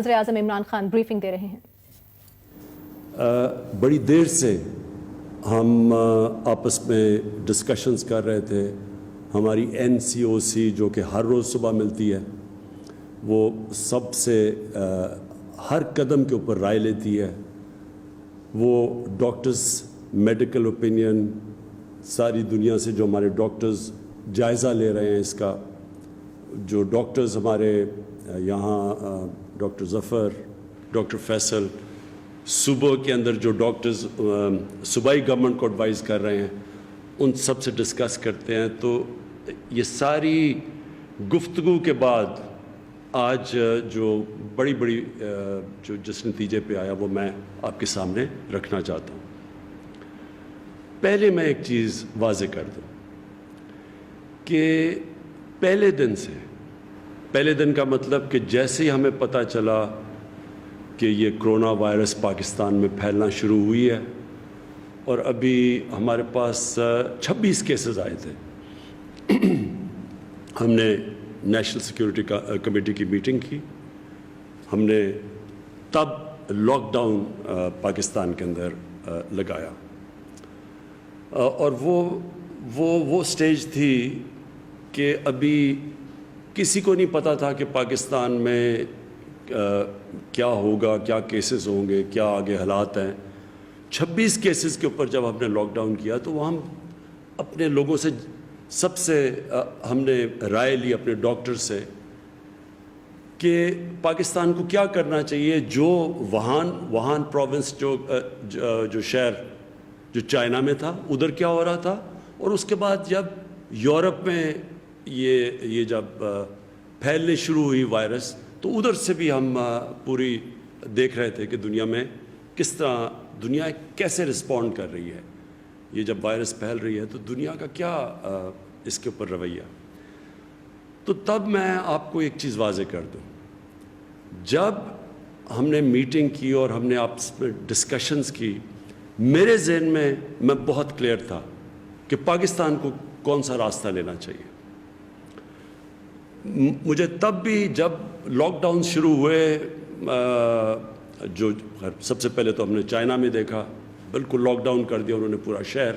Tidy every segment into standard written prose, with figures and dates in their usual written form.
وزیر اعظم عمران خان بریفنگ دے رہے ہیں۔ بڑی دیر سے ہم آپس میں ڈسکشنز کر رہے تھے۔ ہماری NCOC جو کہ ہر روز صبح ملتی ہے، وہ سب سے ہر قدم کے اوپر رائے لیتی ہے۔ وہ ڈاکٹرز میڈیکل اوپینین ساری دنیا سے جو ہمارے ڈاکٹرز جائزہ لے رہے ہیں اس کا، جو ڈاکٹرز ہمارے یہاں ڈاکٹر ظفر، ڈاکٹر فیصل، صوبوں کے اندر جو ڈاکٹرز صوبائی گورنمنٹ کو ایڈوائز کر رہے ہیں، ان سب سے ڈسکس کرتے ہیں۔ تو یہ ساری گفتگو کے بعد آج جو بڑی جس نتیجے پہ آیا وہ میں آپ کے سامنے رکھنا چاہتا ہوں۔ پہلے میں ایک چیز واضح کر دوں کہ پہلے دن کا مطلب کہ جیسے ہی ہمیں پتہ چلا کہ یہ کرونا وائرس پاکستان میں پھیلنا شروع ہوئی ہے، اور ابھی ہمارے پاس 26 کیسز آئے تھے، ہم نے نیشنل سیکیورٹی کمیٹی کی میٹنگ کی۔ ہم نے تب لاک ڈاؤن پاکستان کے اندر لگایا، اور وہ سٹیج تھی کہ ابھی کسی کو نہیں پتہ تھا کہ پاکستان میں کیا ہوگا، کیا کیسز ہوں گے، کیا آگے حالات ہیں۔ 26 کیسز کے اوپر جب ہم نے لاک ڈاؤن کیا تو وہ ہم اپنے لوگوں سے سب سے ہم نے رائے لی اپنے ڈاکٹر سے کہ پاکستان کو کیا کرنا چاہیے۔ جو وہان پروونس جو شہر جو چائنا میں تھا، ادھر کیا ہو رہا تھا، اور اس کے بعد جب یورپ میں یہ جب پھیلنے شروع ہوئی وائرس، تو ادھر سے بھی ہم پوری دیکھ رہے تھے کہ دنیا میں کس طرح دنیا کیسے رسپونڈ کر رہی ہے۔ یہ جب وائرس پھیل رہی ہے تو دنیا کا کیا اس کے اوپر رویہ۔ تو تب میں آپ کو ایک چیز واضح کر دوں، جب ہم نے میٹنگ کی اور ہم نے آپس میں ڈسکشنز کی، میرے ذہن میں بہت کلیئر تھا کہ پاکستان کو کون سا راستہ لینا چاہیے۔ مجھے تب بھی جب لاک ڈاؤن شروع ہوئے، جو سب سے پہلے تو ہم نے چائنا میں دیکھا، بالکل لاک ڈاؤن کر دیا انہوں نے پورا شہر،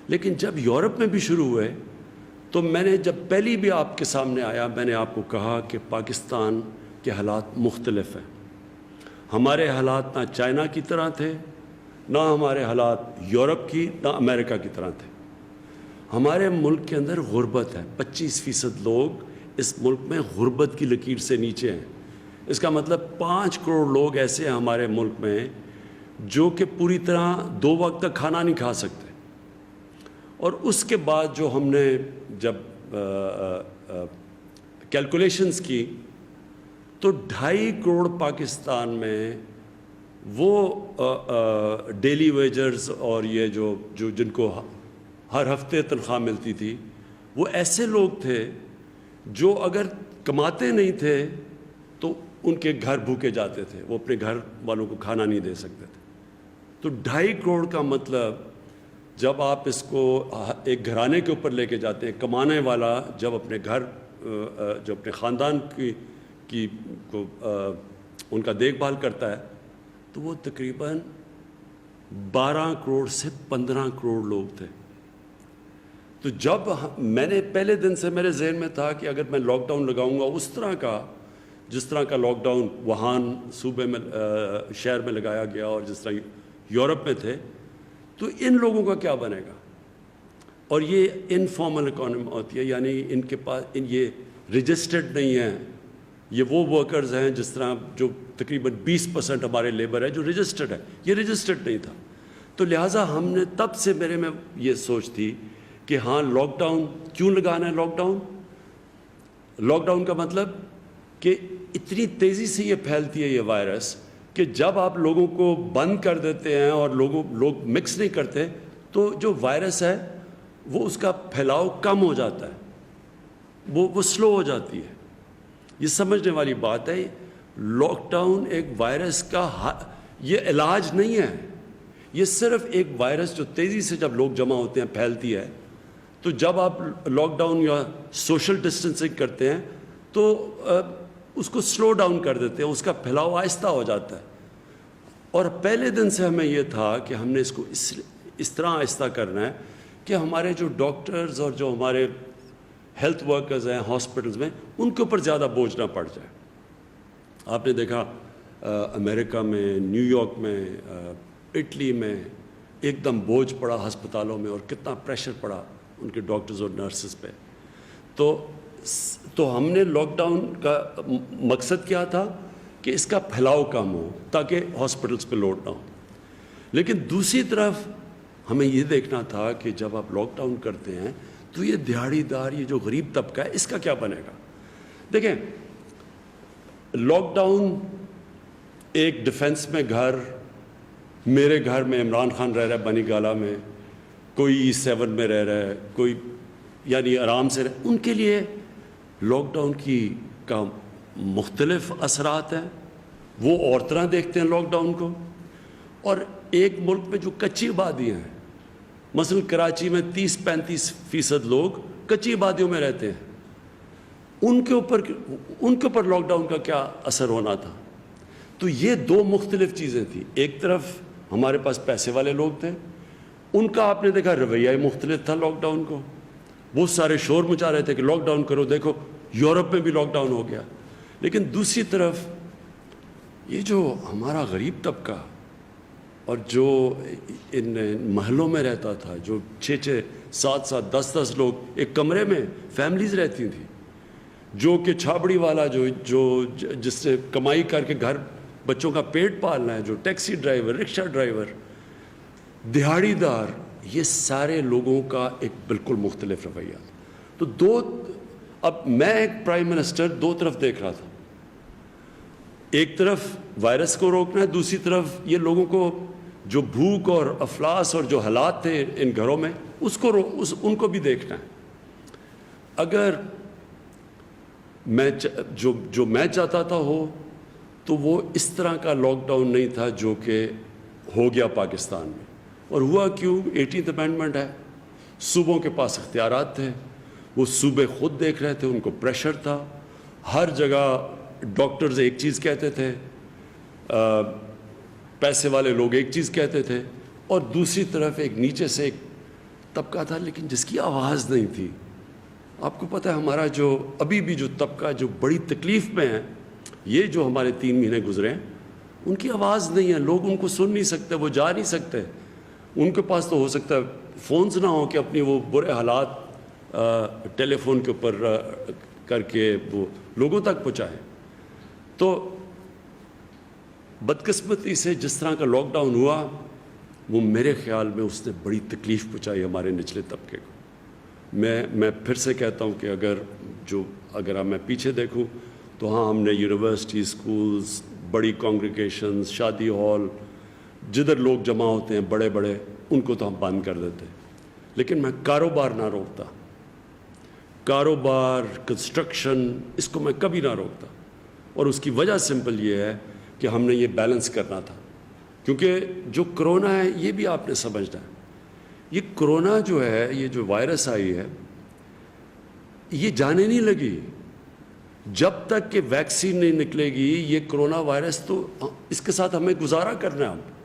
لیکن جب یورپ میں بھی شروع ہوئے تو میں نے جب پہلی بھی آپ کے سامنے آیا، میں نے آپ کو کہا کہ پاکستان کے حالات مختلف ہیں۔ ہمارے حالات نہ چائنا کی طرح تھے، نہ ہمارے حالات یورپ کی، نہ امریکہ کی طرح تھے۔ ہمارے ملک کے اندر غربت ہے، 25% لوگ اس ملک میں غربت کی لکیر سے نیچے ہیں۔ اس کا مطلب 5 کروڑ لوگ ایسے ہیں ہمارے ملک میں جو کہ پوری طرح 2 وقت تک کھانا نہیں کھا سکتے۔ اور اس کے بعد جو ہم نے جب کیلکولیشنز کی تو 2.5 کروڑ پاکستان میں وہ ڈیلی ویجرز اور یہ جو جن کو ہر ہفتے تنخواہ ملتی تھی، وہ ایسے لوگ تھے جو اگر کماتے نہیں تھے تو ان کے گھر بھوکے جاتے تھے، وہ اپنے گھر والوں کو کھانا نہیں دے سکتے تھے۔ تو 2.5 کروڑ کا مطلب جب آپ اس کو ایک گھرانے کے اوپر لے کے جاتے ہیں، کمانے والا جب اپنے گھر جو اپنے خاندان کی کو ان کا دیکھ بھال کرتا ہے تو وہ تقریباً 12 کروڑ سے 15 کروڑ لوگ تھے۔ تو جب میں نے پہلے دن سے میرے ذہن میں تھا کہ اگر میں لاک ڈاؤن لگاؤں گا جس طرح کا لاک ڈاؤن وہان صوبے میں شہر میں لگایا گیا اور جس طرح یورپ میں تھے، تو ان لوگوں کا کیا بنے گا۔ اور یہ انفارمل اکانومی ہوتی ہے، یعنی ان کے پاس یہ رجسٹرڈ نہیں ہیں، یہ وہ ورکرز ہیں جس طرح جو تقریباً 20% ہمارے لیبر ہے جو رجسٹرڈ ہے، یہ رجسٹرڈ نہیں تھا۔ تو لہٰذا ہم نے تب سے میرے میں یہ سوچ تھی کہ ہاں لاک ڈاؤن کیوں لگانا ہے۔ لاک ڈاؤن کا مطلب کہ اتنی تیزی سے یہ پھیلتی ہے یہ وائرس کہ جب آپ لوگوں کو بند کر دیتے ہیں اور لوگ مکس نہیں کرتے تو جو وائرس ہے وہ اس کا پھیلاؤ کم ہو جاتا ہے، وہ سلو ہو جاتی ہے۔ یہ سمجھنے والی بات ہے۔ لاک ڈاؤن ایک وائرس کا یہ علاج نہیں ہے، یہ صرف ایک وائرس جو تیزی سے جب لوگ جمع ہوتے ہیں پھیلتی ہے۔ تو جب آپ لاک ڈاؤن یا سوشل ڈسٹینسنگ کرتے ہیں تو اس کو سلو ڈاؤن کر دیتے ہیں, اس کا پھیلاؤ آہستہ ہو جاتا ہے. اور پہلے دن سے ہمیں یہ تھا کہ ہم نے اس کو اس طرح آہستہ کرنا ہے کہ ہمارے جو ڈاکٹرز اور جو ہمارے ہیلتھ ورکرز ہیں ہاسپٹلز میں, ان کے اوپر زیادہ بوجھ نہ پڑ جائے. آپ نے دیکھا امریکہ میں, نیو یارک میں, اٹلی میں ایک دم بوجھ پڑا ہسپتالوں میں, اور کتنا پریشر پڑا ان کے ڈاکٹرز اور نرسز پہ. تو ہم نے لاک ڈاؤن کا مقصد کیا تھا کہ اس کا پھیلاؤ کم ہو تاکہ ہاسپٹلز پہ لوڈ نہ ہو. لیکن دوسری طرف ہمیں یہ دیکھنا تھا کہ جب آپ لاک ڈاؤن کرتے ہیں تو یہ دیہڑی دار, یہ جو غریب طبقہ ہے, اس کا کیا بنے گا؟ دیکھیں, لاک ڈاؤن ایک ڈیفنس میں گھر, میرے گھر میں عمران خان رہ رہا ہے بنی گالہ میں, کوئی E7 میں رہ رہا ہے, کوئی یعنی آرام سے ان کے لیے لاک ڈاؤن کا مختلف اثرات ہیں. وہ اور طرح دیکھتے ہیں لاک ڈاؤن کو. اور ایک ملک میں جو کچی آبادیاں ہیں, مثلا کراچی میں 30-35% لوگ کچی آبادیوں میں رہتے ہیں, ان کے اوپر لاک ڈاؤن کا کیا اثر ہونا تھا. تو یہ دو مختلف چیزیں تھیں. ایک طرف ہمارے پاس پیسے والے لوگ تھے, ان کا آپ نے دیکھا رویہ مختلف تھا لاک ڈاؤن کو. بہت سارے شور مچا رہے تھے کہ لاک ڈاؤن کرو, دیکھو یورپ میں بھی لاک ڈاؤن ہو گیا. لیکن دوسری طرف یہ جو ہمارا غریب طبقہ اور جو ان محلوں میں رہتا تھا, جو 6-6, 7-7, 10-10 لوگ ایک کمرے میں فیملیز رہتی تھیں, جو کہ چھابڑی والا جو جس سے کمائی کر کے گھر بچوں کا پیٹ پالنا ہے, جو ٹیکسی ڈرائیور, رکشہ ڈرائیور, دیہڑی دار, یہ سارے لوگوں کا ایک بالکل مختلف رویہ. تو اب میں ایک پرائم منسٹر دو طرف دیکھ رہا تھا. ایک طرف وائرس کو روکنا ہے, دوسری طرف یہ لوگوں کو جو بھوک اور افلاس اور جو حالات تھے ان گھروں میں, ان کو بھی دیکھنا ہے. اگر جو میں چاہتا تھا ہو تو وہ اس طرح کا لاک ڈاؤن نہیں تھا جو کہ ہو گیا پاکستان میں. اور ہوا کیوں؟ 18th امینڈمنٹ ہے, صوبوں کے پاس اختیارات تھے, وہ صوبے خود دیکھ رہے تھے, ان کو پریشر تھا. ہر جگہ ڈاکٹرز ایک چیز کہتے تھے, پیسے والے لوگ ایک چیز کہتے تھے, اور دوسری طرف ایک نیچے سے ایک طبقہ تھا لیکن جس کی آواز نہیں تھی. آپ کو پتہ ہے ہمارا جو ابھی بھی جو طبقہ جو بڑی تکلیف میں ہے, یہ جو ہمارے 3 مہینے گزرے ہیں, ان کی آواز نہیں ہے, لوگ ان کو سن نہیں سکتے, وہ جا نہیں سکتے. ان کے پاس تو ہو سکتا ہے فونز نہ ہوں کہ اپنی وہ برے حالات ٹیلی فون کے اوپر کر کے وہ لوگوں تک پہنچائیں. تو بدقسمتی سے جس طرح کا لاک ڈاؤن ہوا, وہ میرے خیال میں اس نے بڑی تکلیف پہنچائی ہمارے نچلے طبقے کو. میں پھر سے کہتا ہوں کہ اگر میں پیچھے دیکھوں تو ہاں, ہم نے یونیورسٹی, اسکولز, بڑی کانگریگیشنز, شادی ہال, جدھر لوگ جمع ہوتے ہیں بڑے بڑے, ان کو تو ہم بند کر دیتے. لیکن میں کاروبار نہ روکتا, کاروبار, کنسٹرکشن, اس کو میں کبھی نہ روکتا. اور اس کی وجہ سمپل یہ ہے کہ ہم نے یہ بیلنس کرنا تھا. کیونکہ جو کرونا ہے یہ بھی آپ نے سمجھنا ہے. یہ کرونا جو ہے, یہ جو وائرس آئی ہے, یہ جانے نہیں لگی. جب تک کہ ویکسین نہیں نکلے گی یہ کرونا وائرس, تو اس کے ساتھ ہمیں گزارا کرنا ہے.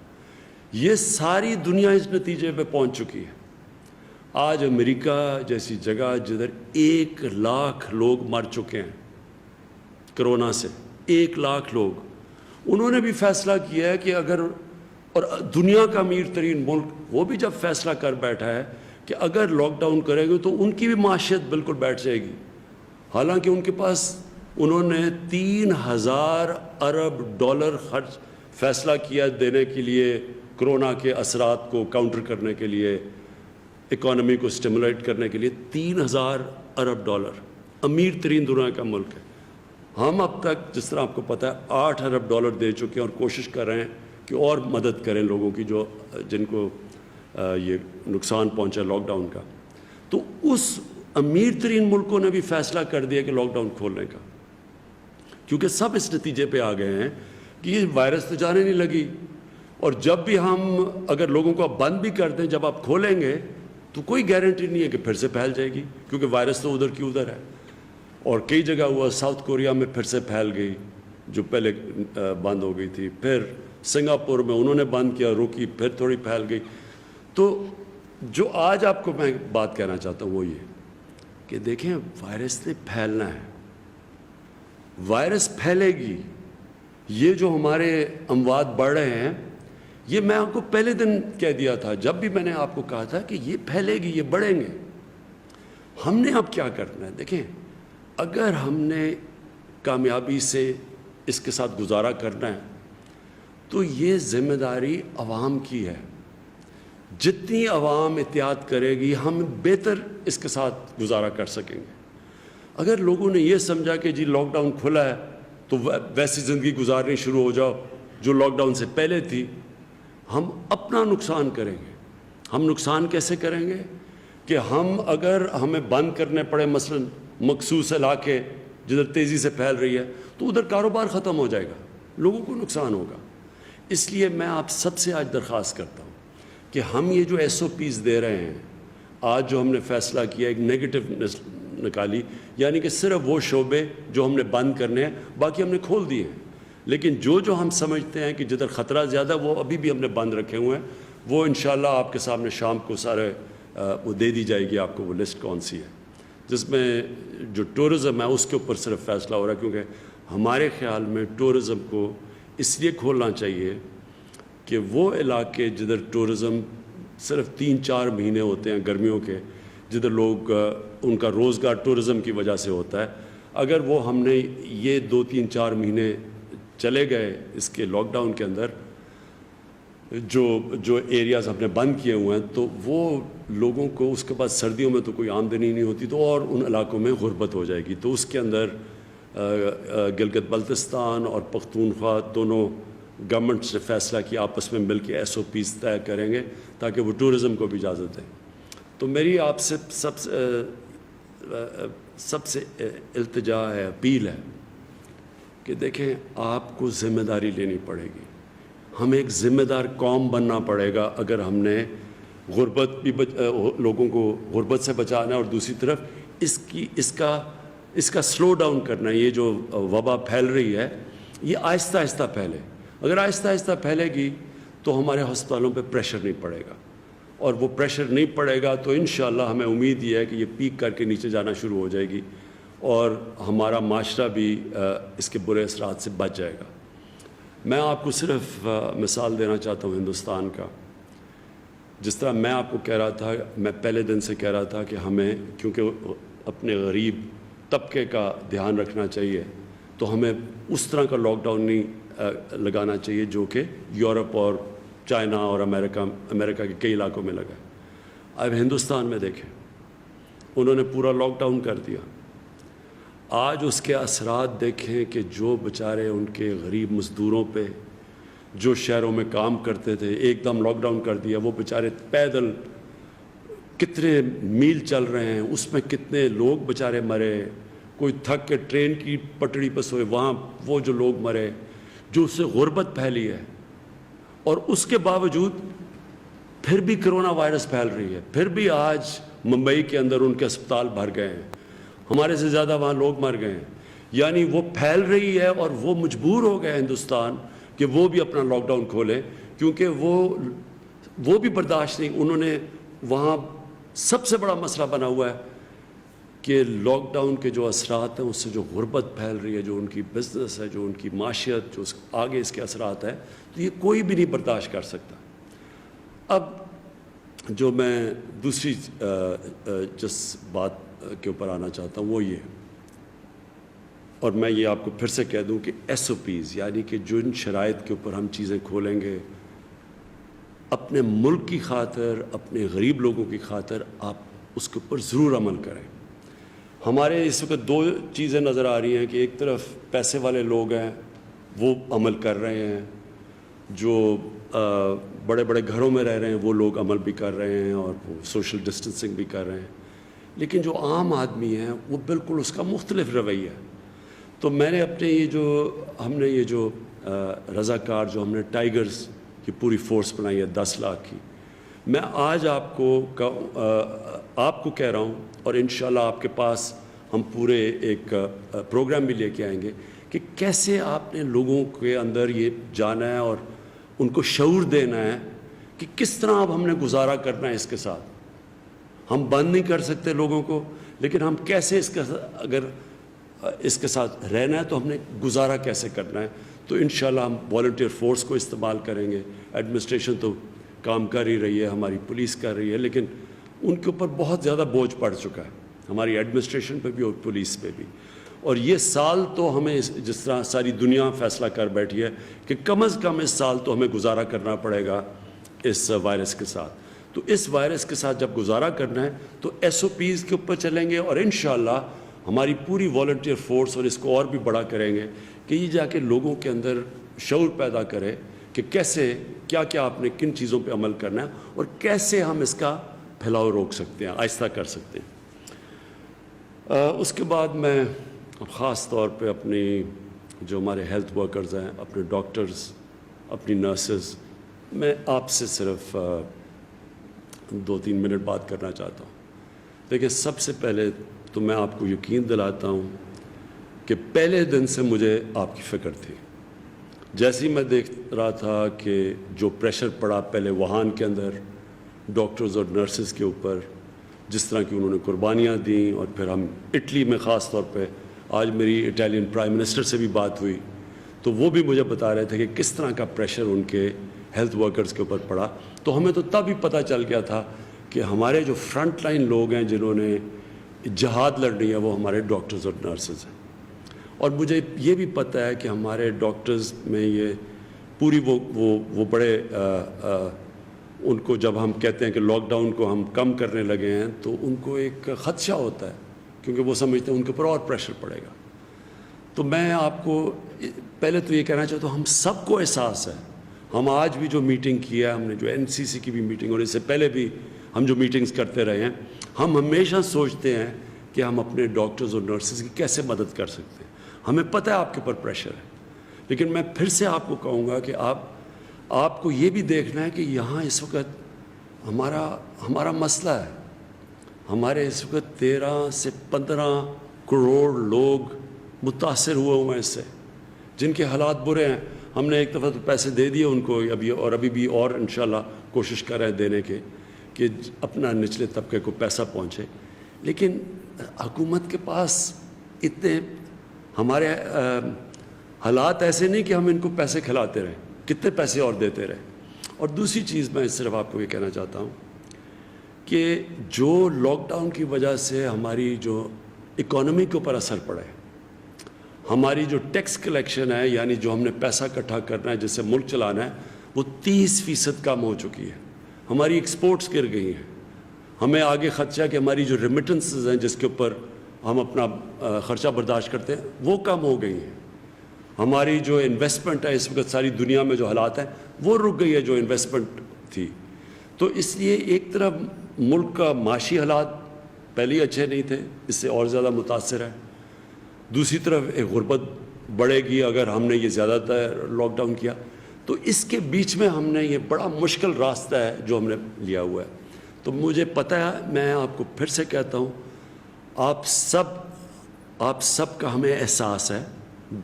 یہ ساری دنیا اس نتیجے پہ پہنچ چکی ہے. آج امریکہ جیسی جگہ جدھر 1 لاکھ لوگ مر چکے ہیں کرونا سے, 1 لاکھ لوگ, انہوں نے بھی فیصلہ کیا ہے کہ اگر, اور دنیا کا امیر ترین ملک وہ بھی جب فیصلہ کر بیٹھا ہے کہ اگر لاک ڈاؤن کرے گے تو ان کی بھی معیشت بالکل بیٹھ جائے گی. حالانکہ ان کے پاس, انہوں نے $3,000 ارب خرچ فیصلہ کیا دینے کے لیے, کرونا کے اثرات کو کاؤنٹر کرنے کے لیے, اکانومی کو سٹیمولیٹ کرنے کے لیے. $3,000 ارب, امیر ترین دنیا کا ملک ہے. ہم اب تک جس طرح آپ کو پتہ ہے $8 ارب دے چکے ہیں, اور کوشش کر رہے ہیں کہ اور مدد کریں لوگوں کی جن کو یہ نقصان پہنچا لاک ڈاؤن کا. تو اس امیر ترین ملکوں نے بھی فیصلہ کر دیا کہ لاک ڈاؤن کھولنے کا, کیونکہ سب اس نتیجے پہ آ گئے ہیں کہ یہ وائرس تو جانے نہیں لگی. اور جب بھی ہم اگر لوگوں کو بند بھی کر دیں, جب آپ کھولیں گے تو کوئی گارنٹی نہیں ہے کہ پھر سے پھیل جائے گی, کیونکہ وائرس تو ادھر کی ادھر ہے. اور کئی جگہ ہوا ساؤتھ کوریا میں پھر سے پھیل گئی جو پہلے بند ہو گئی تھی، پھر سنگاپور میں انہوں نے بند کیا، روکی، پھر تھوڑی پھیل گئی. تو جو آج آپ کو میں بات کہنا چاہتا ہوں وہ یہ کہ دیکھیں وائرس نے پھیلنا ہے، وائرس پھیلے گی. یہ جو ہمارے اموات بڑھ رہے ہیں یہ میں آپ کو پہلے دن کہہ دیا تھا جب بھی میں نے آپ کو کہا تھا کہ یہ پھیلے گی، یہ بڑھیں گے. ہم نے اب کیا کرنا ہے؟ دیکھیں اگر ہم نے کامیابی سے اس کے ساتھ گزارا کرنا ہے تو یہ ذمہ داری عوام کی ہے. جتنی عوام احتیاط کرے گی ہم بہتر اس کے ساتھ گزارا کر سکیں گے. اگر لوگوں نے یہ سمجھا کہ جی لاک ڈاؤن کھلا ہے تو ویسی زندگی گزارنی شروع ہو جاؤ جو لاک ڈاؤن سے پہلے تھی، ہم اپنا نقصان کریں گے. ہم نقصان کیسے کریں گے کہ ہم اگر ہمیں بند کرنے پڑے مثلا مخصوص علاقے جدھر تیزی سے پھیل رہی ہے تو ادھر کاروبار ختم ہو جائے گا، لوگوں کو نقصان ہوگا. اس لیے میں آپ سب سے آج درخواست کرتا ہوں کہ ہم یہ جو ایس او پیز دے رہے ہیں، آج جو ہم نے فیصلہ کیا ایک نیگیٹو نکالی، یعنی کہ صرف وہ شعبے جو ہم نے بند کرنے ہیں باقی ہم نے کھول دیے ہیں، لیکن جو ہم سمجھتے ہیں کہ جدھر خطرہ زیادہ وہ ابھی بھی ہم نے بند رکھے ہوئے ہیں، وہ انشاءاللہ آپ کے سامنے شام کو سارے وہ دے دی جائے گی آپ کو وہ لسٹ کون سی ہے. جس میں جو ٹورزم ہے اس کے اوپر صرف فیصلہ ہو رہا ہے، کیونکہ ہمارے خیال میں ٹورزم کو اس لیے کھولنا چاہیے کہ وہ علاقے جدھر ٹورزم صرف 3-4 مہینے ہوتے ہیں گرمیوں کے، جدھر لوگ ان کا روزگار ٹورزم کی وجہ سے ہوتا ہے، اگر وہ ہم نے یہ 2-3-4 مہینے چلے گئے اس کے لاک ڈاؤن کے اندر جو ایریاز ہم نے بند کیے ہوئے ہیں، تو وہ لوگوں کو اس کے بعد سردیوں میں تو کوئی آمدنی نہیں ہوتی تو اور ان علاقوں میں غربت ہو جائے گی. تو اس کے اندر گلگت بلتستان اور پختونخوا دونوں گورنمنٹ سے فیصلہ کیا آپس میں مل کے ایس او پیز طے کریں گے تاکہ وہ ٹورزم کو بھی اجازت دیں. تو میری آپ سے سب سے التجا ہے، اپیل ہے کہ دیکھیں آپ کو ذمہ داری لینی پڑے گی. ہمیں ایک ذمہ دار قوم بننا پڑے گا اگر ہم نے غربت بھی لوگوں کو غربت سے بچانا ہے اور دوسری طرف اس کا سلو ڈاؤن کرنا ہے. یہ جو وبا پھیل رہی ہے یہ آہستہ آہستہ پھیلے. اگر آہستہ آہستہ پھیلے گی تو ہمارے ہسپتالوں پہ پریشر نہیں پڑے گا، اور وہ پریشر نہیں پڑے گا تو انشاءاللہ ہمیں امید یہ ہے کہ یہ پیک کر کے نیچے جانا شروع ہو جائے گی اور ہمارا معاشرہ بھی اس کے برے اثرات سے بچ جائے گا. میں آپ کو صرف مثال دینا چاہتا ہوں ہندوستان کا. جس طرح میں آپ کو کہہ رہا تھا، میں پہلے دن سے کہہ رہا تھا کہ ہمیں کیونکہ اپنے غریب طبقے کا دھیان رکھنا چاہیے تو ہمیں اس طرح کا لاک ڈاؤن نہیں لگانا چاہیے جو کہ یورپ اور چائنا اور امریکہ کے کئی علاقوں میں لگا ہے. اب ہندوستان میں دیکھیں انہوں نے پورا لاک ڈاؤن کر دیا. آج اس کے اثرات دیکھیں کہ جو بیچارے ان کے غریب مزدوروں پہ جو شہروں میں کام کرتے تھے ایک دم لاک ڈاؤن کر دیا. وہ بیچارے پیدل کتنے میل چل رہے ہیں، اس میں کتنے لوگ بیچارے مرے. کوئی تھک کے ٹرین کی پٹڑی پر سوئے، وہاں وہ جو لوگ مرے جو اس سے غربت پھیلی ہے. اور اس کے باوجود پھر بھی کرونا وائرس پھیل رہی ہے. پھر بھی آج ممبئی کے اندر ان کے اسپتال بھر گئے ہیں، ہمارے سے زیادہ وہاں لوگ مر گئے ہیں. یعنی وہ پھیل رہی ہے اور وہ مجبور ہو گئے ہندوستان کہ وہ بھی اپنا لاک ڈاؤن کھولیں، کیونکہ وہ بھی برداشت نہیں. انہوں نے وہاں سب سے بڑا مسئلہ بنا ہوا ہے کہ لاک ڈاؤن کے جو اثرات ہیں اس سے جو غربت پھیل رہی ہے، جو ان کی بزنس ہے، جو ان کی معاشیت، جو آگے اس کے اثرات ہیں، تو یہ کوئی بھی نہیں برداشت کر سکتا. اب جو میں دوسری جس بات کے اوپر آنا چاہتا ہوں وہ یہ، اور میں یہ آپ کو پھر سے کہہ دوں کہ ایس او پیز یعنی کہ جو ان شرائط کے اوپر ہم چیزیں کھولیں گے اپنے ملک کی خاطر، اپنے غریب لوگوں کی خاطر آپ اس کے اوپر ضرور عمل کریں. ہمارے اس وقت 2 چیزیں نظر آ رہی ہیں کہ ایک طرف پیسے والے لوگ ہیں وہ عمل کر رہے ہیں، جو بڑے بڑے گھروں میں رہ رہے ہیں وہ لوگ عمل بھی کر رہے ہیں اور وہ سوشل ڈسٹنسنگ بھی کر رہے ہیں. لیکن جو عام آدمی ہیں وہ بالکل اس کا مختلف رویہ ہے. تو میں نے اپنے ہم نے یہ جو رضاکار جو ہم نے ٹائیگرز کی پوری فورس بنائی ہے 10 لاکھ کی، میں آج آپ کو کہہ رہا ہوں اور انشاءاللہ آپ کے پاس ہم پورے ایک پروگرام بھی لے کے آئیں گے کہ کیسے آپ نے لوگوں کے اندر یہ جانا ہے اور ان کو شعور دینا ہے کہ کس طرح اب ہم نے گزارا کرنا ہے اس کے ساتھ. ہم بند نہیں کر سکتے لوگوں کو، لیکن ہم کیسے اس کے ساتھ، اگر اس کے ساتھ رہنا ہے تو ہم نے گزارا کیسے کرنا ہے. تو انشاءاللہ ہم والنٹیئر فورس کو استعمال کریں گے. ایڈمنسٹریشن تو کام کر ہی رہی ہے، ہماری پولیس کر رہی ہے، لیکن ان کے اوپر بہت زیادہ بوجھ پڑ چکا ہے، ہماری ایڈمنسٹریشن پہ بھی اور پولیس پہ بھی. اور یہ سال تو ہمیں جس طرح ساری دنیا فیصلہ کر بیٹھی ہے کہ کم از کم اس سال تو ہمیں گزارا کرنا پڑے گا اس وائرس کے ساتھ. تو اس وائرس کے ساتھ جب گزارا کرنا ہے تو ایس او پیز کے اوپر چلیں گے، اور انشاءاللہ ہماری پوری والنٹیئر فورس، اور اس کو اور بھی بڑا کریں گے کہ یہ جا کے لوگوں کے اندر شعور پیدا کرے کہ کیسے کیا کیا آپ نے کن چیزوں پہ عمل کرنا ہے اور کیسے ہم اس کا پھیلاؤ روک سکتے ہیں، آہستہ کر سکتے ہیں. اس کے بعد میں خاص طور پہ اپنی جو ہمارے ہیلتھ ورکرز ہیں، اپنے ڈاکٹرز، اپنی نرسز، میں آپ سے صرف 2-3 منٹ بات کرنا چاہتا ہوں. دیکھیں، سب سے پہلے تو میں آپ کو یقین دلاتا ہوں کہ پہلے دن سے مجھے آپ کی فکر تھی. جیسے ہی میں دیکھ رہا تھا کہ جو پریشر پڑا پہلے ووہان کے اندر ڈاکٹرز اور نرسز کے اوپر، جس طرح کی انہوں نے قربانیاں دیں، اور پھر ہم اٹلی میں خاص طور پہ، آج میری اٹالین پرائم منسٹر سے بھی بات ہوئی تو وہ بھی مجھے بتا رہے تھے کہ کس طرح کا پریشر ان کے ہیلتھ ورکرز کے اوپر پڑا. تو ہمیں تو تب ہی پتہ چل گیا تھا کہ ہمارے جو فرنٹ لائن لوگ ہیں جنہوں نے جہاد لڑنی ہے وہ ہمارے ڈاکٹرز اور نرسز ہیں. اور مجھے یہ بھی پتہ ہے کہ ہمارے ڈاکٹرز میں یہ پوری وہ بڑے ان کو جب ہم کہتے ہیں کہ لاک ڈاؤن کو ہم کم کرنے لگے ہیں تو ان کو ایک خدشہ ہوتا ہے، کیونکہ وہ سمجھتے ہیں ان کے اوپر اور پریشر پڑے گا. تو میں آپ کو پہلے تو یہ کہنا چاہتا ہوں، ہم سب کو احساس ہے. ہم آج بھی جو میٹنگ کی ہے، ہم نے جو NCC کی بھی میٹنگ، اور اس سے پہلے بھی ہم جو میٹنگز کرتے رہے ہیں، ہم ہمیشہ سوچتے ہیں کہ ہم اپنے ڈاکٹرز اور نرسز کی کیسے مدد کر سکتے ہیں. ہمیں پتہ ہے آپ کے اوپر پریشر ہے، لیکن میں پھر سے آپ کو کہوں گا کہ آپ کو یہ بھی دیکھنا ہے کہ یہاں اس وقت ہمارا مسئلہ ہے. ہمارے اس وقت 13 سے 15 کروڑ لوگ متاثر ہوئے ہیں اس سے، جن کے حالات برے ہیں. ہم نے ایک دفعہ تو پیسے دے دیے ان کو ابھی بھی اور انشاءاللہ کوشش کر رہے ہیں دینے کے کہ اپنا نچلے طبقے کو پیسہ پہنچے. لیکن حکومت کے پاس اتنے ہمارے حالات ایسے نہیں کہ ہم ان کو پیسے کھلاتے رہیں، کتنے پیسے اور دیتے رہیں. اور دوسری چیز میں صرف آپ کو یہ کہنا چاہتا ہوں کہ جو لاک ڈاؤن کی وجہ سے ہماری جو اکانومی کے اوپر اثر پڑا ہے، ہماری جو ٹیکس کلیکشن ہے، یعنی جو ہم نے پیسہ اکٹھا کرنا ہے جس سے ملک چلانا ہے، وہ 30% کم ہو چکی ہے. ہماری ایکسپورٹس گر گئی ہیں. ہمیں آگے خدشہ کہ ہماری جو ریمیٹنسز ہیں جس کے اوپر ہم اپنا خرچہ برداشت کرتے ہیں وہ کم ہو گئی ہیں. ہماری جو انویسٹمنٹ ہے اس وقت ساری دنیا میں جو حالات ہیں وہ رک گئی ہے جو انویسٹمنٹ تھی. تو اس لیے ایک طرف ملک کا معاشی حالات پہلے ہی اچھے نہیں تھے، اس سے اور زیادہ متاثر ہے. دوسری طرف ایک غربت بڑھے گی اگر ہم نے یہ زیادہ تر لاک ڈاؤن کیا. تو اس کے بیچ میں ہم نے یہ بڑا مشکل راستہ ہے جو ہم نے لیا ہوا ہے. تو مجھے پتہ ہے، میں آپ کو پھر سے کہتا ہوں، آپ سب کا ہمیں احساس ہے،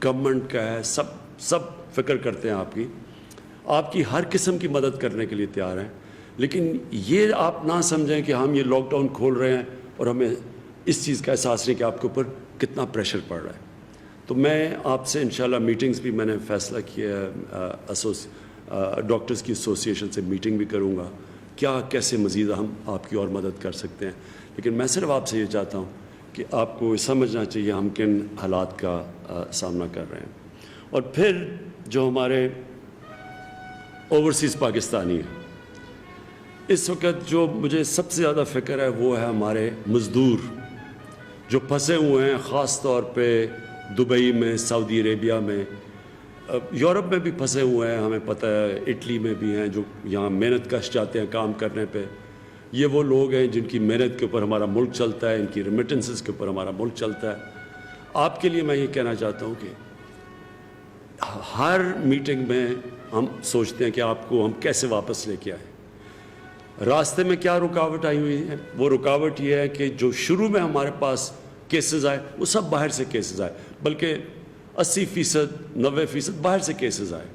گورنمنٹ کا ہے، سب فکر کرتے ہیں آپ کی ہر قسم کی مدد کرنے کے لیے تیار ہیں. لیکن یہ آپ نہ سمجھیں کہ ہم یہ لاک ڈاؤن کھول رہے ہیں اور ہمیں اس چیز کا احساس نہیں کہ آپ کے اوپر کتنا پریشر پڑ رہا ہے. تو میں آپ سے انشاءاللہ میٹنگز بھی میں نے فیصلہ کیا ہے، ڈاکٹرز کی ایسوسیشن سے میٹنگ بھی کروں گا، کیسے مزید ہم آپ کی اور مدد کر سکتے ہیں. لیکن میں صرف آپ سے یہ چاہتا ہوں کہ آپ کو سمجھنا چاہیے ہم کن حالات کا سامنا کر رہے ہیں. اور پھر جو ہمارے اوورسیز پاکستانی ہیں، اس وقت جو مجھے سب سے زیادہ فکر ہے وہ ہے ہمارے مزدور جو پھنسے ہوئے ہیں، خاص طور پہ دبئی میں، سعودی عربیہ میں، یورپ میں بھی پھنسے ہوئے ہیں. ہمیں پتہ ہے اٹلی میں بھی ہیں جو یہاں محنت کش جاتے ہیں کام کرنے پہ. یہ وہ لوگ ہیں جن کی محنت کے اوپر ہمارا ملک چلتا ہے، ان کی ریمیٹنسز کے اوپر ہمارا ملک چلتا ہے. آپ کے لیے میں یہ کہنا چاہتا ہوں کہ ہر میٹنگ میں ہم سوچتے ہیں کہ آپ کو ہم کیسے واپس لے کے آئیں. راستے میں کیا رکاوٹ آئی ہوئی ہے؟ وہ رکاوٹ یہ ہے کہ جو شروع میں ہمارے پاس کیسز آئے وہ سب باہر سے کیسز آئے، بلکہ 80%، 90% باہر سے کیسز آئے۔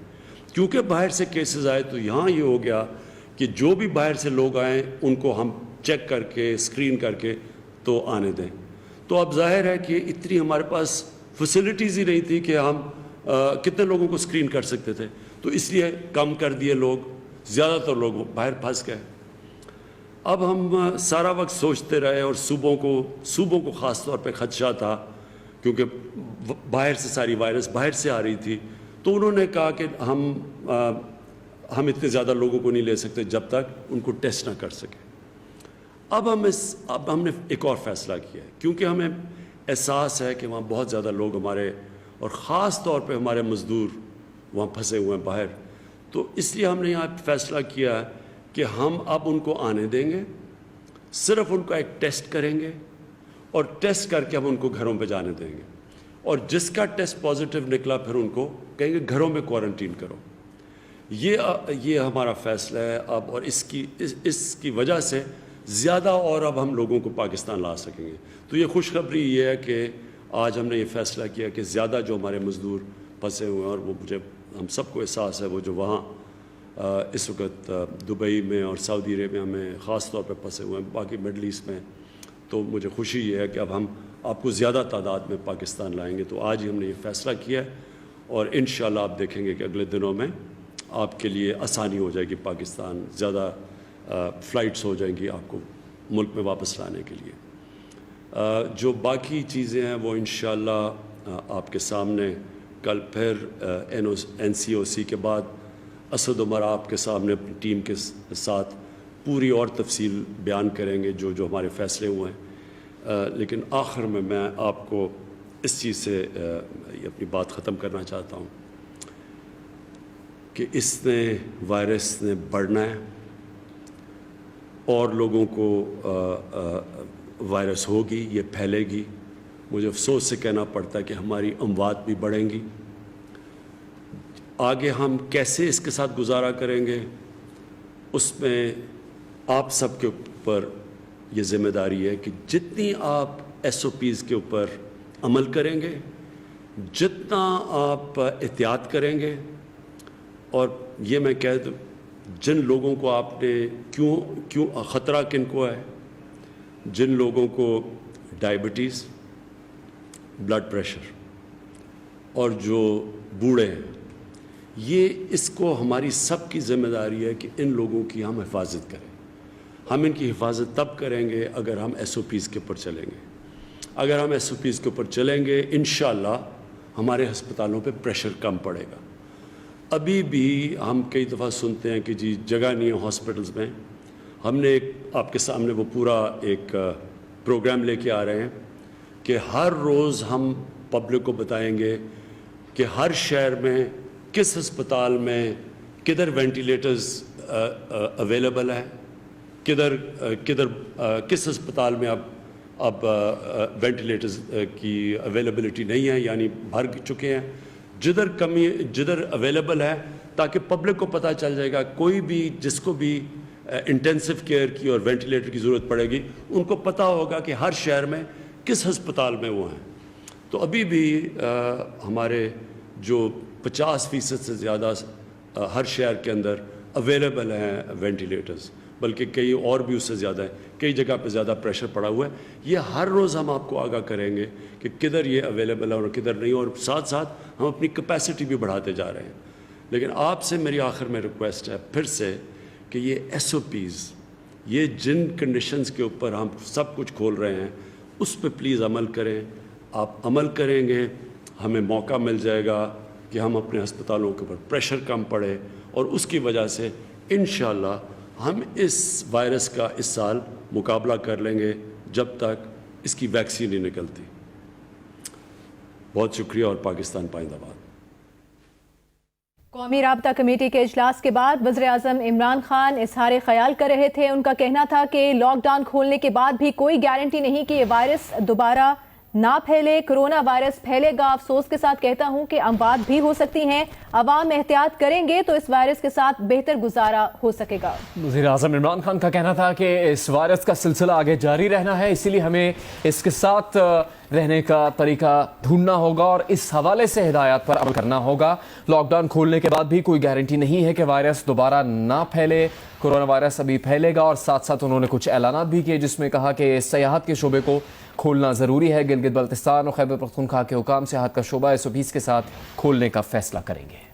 کیونکہ باہر سے کیسز آئے تو یہاں یہ ہو گیا کہ جو بھی باہر سے لوگ آئیں ان کو ہم چیک کر کے اسکرین کر کے تو آنے دیں۔ تو اب ظاہر ہے کہ اتنی ہمارے پاس فیسلٹیز ہی نہیں تھی کہ ہم کتنے لوگوں کو اسکرین کر سکتے تھے، تو اس لیے کم کر دیے لوگ، زیادہ تر لوگ باہر پھنس گئے۔ اب ہم سارا وقت سوچتے رہے، اور صوبوں کو خاص طور پہ خدشہ تھا کیونکہ باہر سے ساری وائرس باہر سے آ رہی تھی، تو انہوں نے کہا کہ ہم اتنے زیادہ لوگوں کو نہیں لے سکتے جب تک ان کو ٹیسٹ نہ کر سکیں۔ اب ہم نے ایک اور فیصلہ کیا ہے، کیونکہ ہمیں احساس ہے کہ وہاں بہت زیادہ لوگ ہمارے، اور خاص طور پہ ہمارے مزدور وہاں پھنسے ہوئے ہیں باہر، تو اس لیے ہم نے یہاں فیصلہ کیا کہ ہم اب ان کو آنے دیں گے، صرف ان کا ایک ٹیسٹ کریں گے، اور ٹیسٹ کر کے ہم ان کو گھروں پہ جانے دیں گے، اور جس کا ٹیسٹ پازیٹیو نکلا پھر ان کو کہیں گے گھروں میں کوارنٹین کرو۔ یہ ہمارا فیصلہ ہے اب، اور اس کی وجہ سے زیادہ اور اب ہم لوگوں کو پاکستان لا سکیں گے۔ تو یہ خوشخبری یہ ہے کہ آج ہم نے یہ فیصلہ کیا کہ زیادہ جو ہمارے مزدور پھنسے ہوئے ہیں، اور وہ ہم سب کو احساس ہے، وہ جو وہاں اس وقت دبئی میں اور سعودی عربیہ میں خاص طور پہ پھنسے ہوئے ہیں، باقی مڈل ایسٹ میں، تو مجھے خوشی یہ ہے کہ اب ہم آپ کو زیادہ تعداد میں پاکستان لائیں گے۔ تو آج ہی ہم نے یہ فیصلہ کیا ہے، اور انشاءاللہ آپ دیکھیں گے کہ اگلے دنوں میں آپ کے لیے آسانی ہو جائے گی، پاکستان زیادہ فلائٹس ہو جائیں گی آپ کو ملک میں واپس لانے کے لیے۔ جو باقی چیزیں ہیں وہ انشاءاللہ آپ کے سامنے کل پھر NCOC کے بعد اسد عمر آپ کے سامنے اپنی ٹیم کے ساتھ پوری اور تفصیل بیان کریں گے جو ہمارے فیصلے ہوئے ہیں۔ لیکن آخر میں آپ کو اس چیز سے اپنی بات ختم کرنا چاہتا ہوں کہ اس وائرس نے بڑھنا ہے، اور لوگوں کو وائرس ہوگی، یہ پھیلے گی۔ مجھے افسوس سے کہنا پڑتا ہے کہ ہماری اموات بھی بڑھیں گی۔ آگے ہم کیسے اس کے ساتھ گزارا کریں گے، اس میں آپ سب کے اوپر یہ ذمہ داری ہے کہ جتنی آپ SOPs کے اوپر عمل کریں گے، جتنا آپ احتیاط کریں گے، اور یہ میں کہہ دوں جن لوگوں کو آپ نے کیوں خطرہ کن کو ہے، جن لوگوں کو ڈائبٹیز، بلڈ پریشر، اور جو بوڑھے ہیں، یہ اس کو ہماری سب کی ذمہ داری ہے کہ ان لوگوں کی ہم حفاظت کریں۔ ہم ان کی حفاظت تب کریں گے اگر ہم SOPs کے اوپر چلیں گے۔ اگر ہم SOPs کے اوپر چلیں گے انشاءاللہ ہمارے ہسپتالوں پہ پریشر کم پڑے گا۔ ابھی بھی ہم کئی دفعہ سنتے ہیں کہ جی جگہ نہیں ہے ہاسپٹلز میں۔ ہم نے آپ کے سامنے وہ پورا ایک پروگرام لے کے آ رہے ہیں کہ ہر روز ہم پبلک کو بتائیں گے کہ ہر شہر میں کس ہسپتال میں کدھر وینٹیلیٹرز اویلیبل ہے، کس ہسپتال میں اب وینٹیلیٹرز کی اویلیبلٹی نہیں ہے، یعنی بھر چکے ہیں، جدھر اویلیبل ہے، تاکہ پبلک کو پتہ چل جائے گا کوئی بھی جس کو بھی انٹینسو کیئر کی اور وینٹیلیٹر کی ضرورت پڑے گی، ان کو پتہ ہوگا کہ ہر شہر میں کس ہسپتال میں وہ ہیں۔ تو ابھی بھی ہمارے جو 50% سے زیادہ ہر شہر کے اندر اویلیبل ہیں وینٹیلیٹرز، بلکہ کئی اور بھی اس سے زیادہ ہیں، کئی جگہ پہ زیادہ پریشر پڑا ہوا ہے۔ یہ ہر روز ہم آپ کو آگاہ کریں گے کہ کدھر یہ اویلیبل ہے اور کدھر نہیں، اور ساتھ ساتھ ہم اپنی کیپیسٹی بھی بڑھاتے جا رہے ہیں۔ لیکن آپ سے میری آخر میں ریکویسٹ ہے پھر سے کہ یہ SOPs، یہ جن کنڈیشنز کے اوپر ہم سب کچھ کھول رہے ہیں اس پہ پلیز عمل کریں۔ آپ عمل کریں گے، ہمیں موقع مل جائے گا کہ ہم اپنے ہسپتالوں کے اوپر پریشر کم پڑے، اور اس کی وجہ سے انشاءاللہ ہم اس وائرس کا اس سال مقابلہ کر لیں گے جب تک اس کی ویکسین نہیں نکلتی۔ بہت شکریہ، اور پاکستان پائندہ باد۔ قومی رابطہ کمیٹی کے اجلاس کے بعد وزیراعظم عمران خان اظہار خیال کر رہے تھے۔ ان کا کہنا تھا کہ لاک ڈاؤن کھولنے کے بعد بھی کوئی گارنٹی نہیں کہ یہ وائرس دوبارہ نہ پھیلے، کورونا وائرس پھیلے گا۔ افسوس کے ساتھ کہتا ہوں کہ اموات بھی ہو سکتی ہیں۔ عوام احتیاط کریں گے تو اس وائرس کے ساتھ بہتر گزارا ہو سکے گا۔ وزیر اعظم عمران خان کا کہنا تھا کہ اس وائرس کا سلسلہ آگے جاری رہنا ہے، اسی لیے ہمیں اس کے ساتھ رہنے کا طریقہ ڈھونڈنا ہوگا اور اس حوالے سے ہدایات پر عمل کرنا ہوگا۔ لاک ڈاؤن کھولنے کے بعد بھی کوئی گارنٹی نہیں ہے کہ وائرس دوبارہ نہ پھیلے۔ کورونا وائرس ابھی پھیلے گا، اور ساتھ ساتھ انہوں نے کچھ اعلانات بھی کیے جس میں کہا کہ سیاحت کے شعبے کو کھولنا ضروری ہے۔ گلگت بلتستان اور خیبر پختونخوا کے حکام سیاحت کا شعبہ 120 کے ساتھ کھولنے کا فیصلہ کریں گے۔